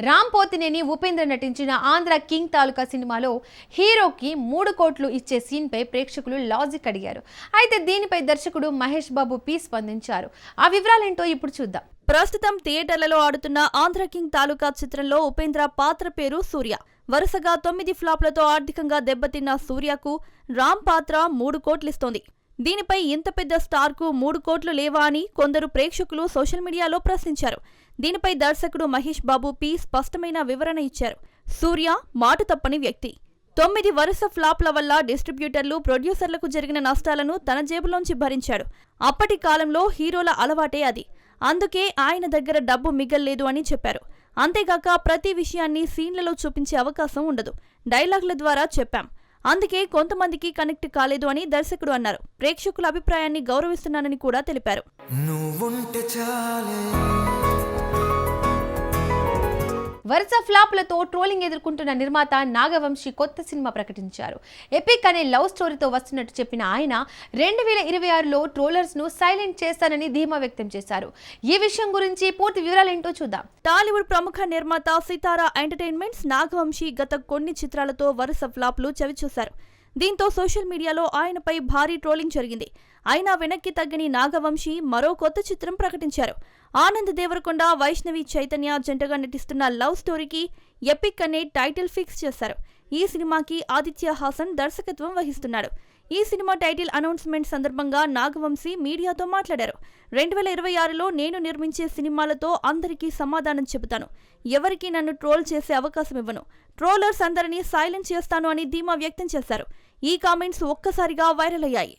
రామ్ పోతినేని ఉపేంద్ర నటించిన ఆంధ్ర కింగ్ తాలూకా సినిమాలో హీరోకి 3 కోట్లు ఇచ్చే సీన్ పై ప్రేక్షకులు లాజిక్ అడిగారు. అయితే దీనిపై దర్శకుడు మహేష్ బాబు స్పందించారు. ఆ వివరాలేంటో ఇప్పుడు చూద్దాం. ప్రస్తుతం థియేటర్లలో ఆడుతున్న ఆంధ్ర కింగ్ తాలూకా చిత్రంలో ఉపేంద్ర పాత్ర పేరు సూర్య. వరుసగా 9 ఫ్లాప్లతో ఆర్థికంగా దెబ్బతిన్న సూర్యకు రామ్ పాత్ర 3 కోట్లిస్తోంది. దీనిపై ఇంత పెద్ద స్టార్కు 3 కోట్లు లేవా అని కొందరు ప్రేక్షకులు సోషల్ మీడియాలో ప్రశ్నించారు. దీనిపై దర్శకుడు మహేష్ బాబు స్పష్టమైన వివరణ ఇచ్చారు. సూర్య మాట తప్పని వ్యక్తి. 9 వరుస ఫ్లాప్ల వల్ల డిస్ట్రిబ్యూటర్లు, ప్రొడ్యూసర్లకు జరిగిన నష్టాలను తన జేబులోంచి భరించాడు. అప్పటి కాలంలో హీరోల అలవాటే అది. అందుకే ఆయన దగ్గర డబ్బు మిగల్లేదు అని చెప్పారు. అంతేగాక ప్రతి విషయాన్ని సీన్లలో చూపించే అవకాశం ఉండదు. డైలాగుల ద్వారా చెప్పాం. అందుకే కొంతమందికి కనెక్ట్ కాలేదు అని దర్శకుడు అన్నారు. ప్రేక్షకుల అభిప్రాయాన్ని గౌరవిస్తున్నానని కూడా తెలిపారు. వరుస ఫ్లాప్లతో ట్రోలింగ్ ఎదుర్కొంటున్న నిర్మాత నాగవంశీ కొత్త సినిమా ప్రకటించారు. ఎపిక్ అనే లవ్ స్టోరీతో వస్తున్నట్టు చెప్పిన ఆయన 2026లో ట్రోలర్స్ ను సైలెంట్ చేస్తానని ధీమా వ్యక్తం చేశారు. ఈ విషయం గురించి పూర్తి వివరాలేంటో చూద్దాం. టాలీవుడ్ ప్రముఖ నిర్మాత సితారా ఎంటర్టైన్మెంట్స్ నాగవంశీ గత కొన్ని చిత్రాలతో వరుస ఫ్లాప్లు చవిచూశారు. దీంతో సోషల్ మీడియాలో ఆయనపై భారీ ట్రోలింగ్ జరిగింది. అయినా వెనక్కి తగ్గని నాగవంశీ మరో కొత్త చిత్రం ప్రకటించారు. ఆనంద్ దేవరకొండ, వైష్ణవి చైతన్య జంటగా నటిస్తున్న లవ్ స్టోరీకి ఎపిక్ అనే టైటిల్ ఫిక్స్ చేశారు. ఈ సినిమాకి ఆదిత్య హాసన్ దర్శకత్వం వహిస్తున్నాడు. ఈ సినిమా టైటిల్ అనౌన్స్మెంట్ సందర్భంగా నాగవంశీ మీడియాతో మాట్లాడారు. 2026లో నేను నిర్మించే సినిమాలతో అందరికీ సమాధానం చెబుతాను. ఎవరికి నన్ను ట్రోల్ చేసే అవకాశం ఇవ్వను. ట్రోలర్స్ అందరినీ సైలెంట్ చేస్తాను అని ధీమా వ్యక్తం చేశారు. ఈ కామెంట్స్ ఒక్కసారిగా వైరల్ అయ్యాయి.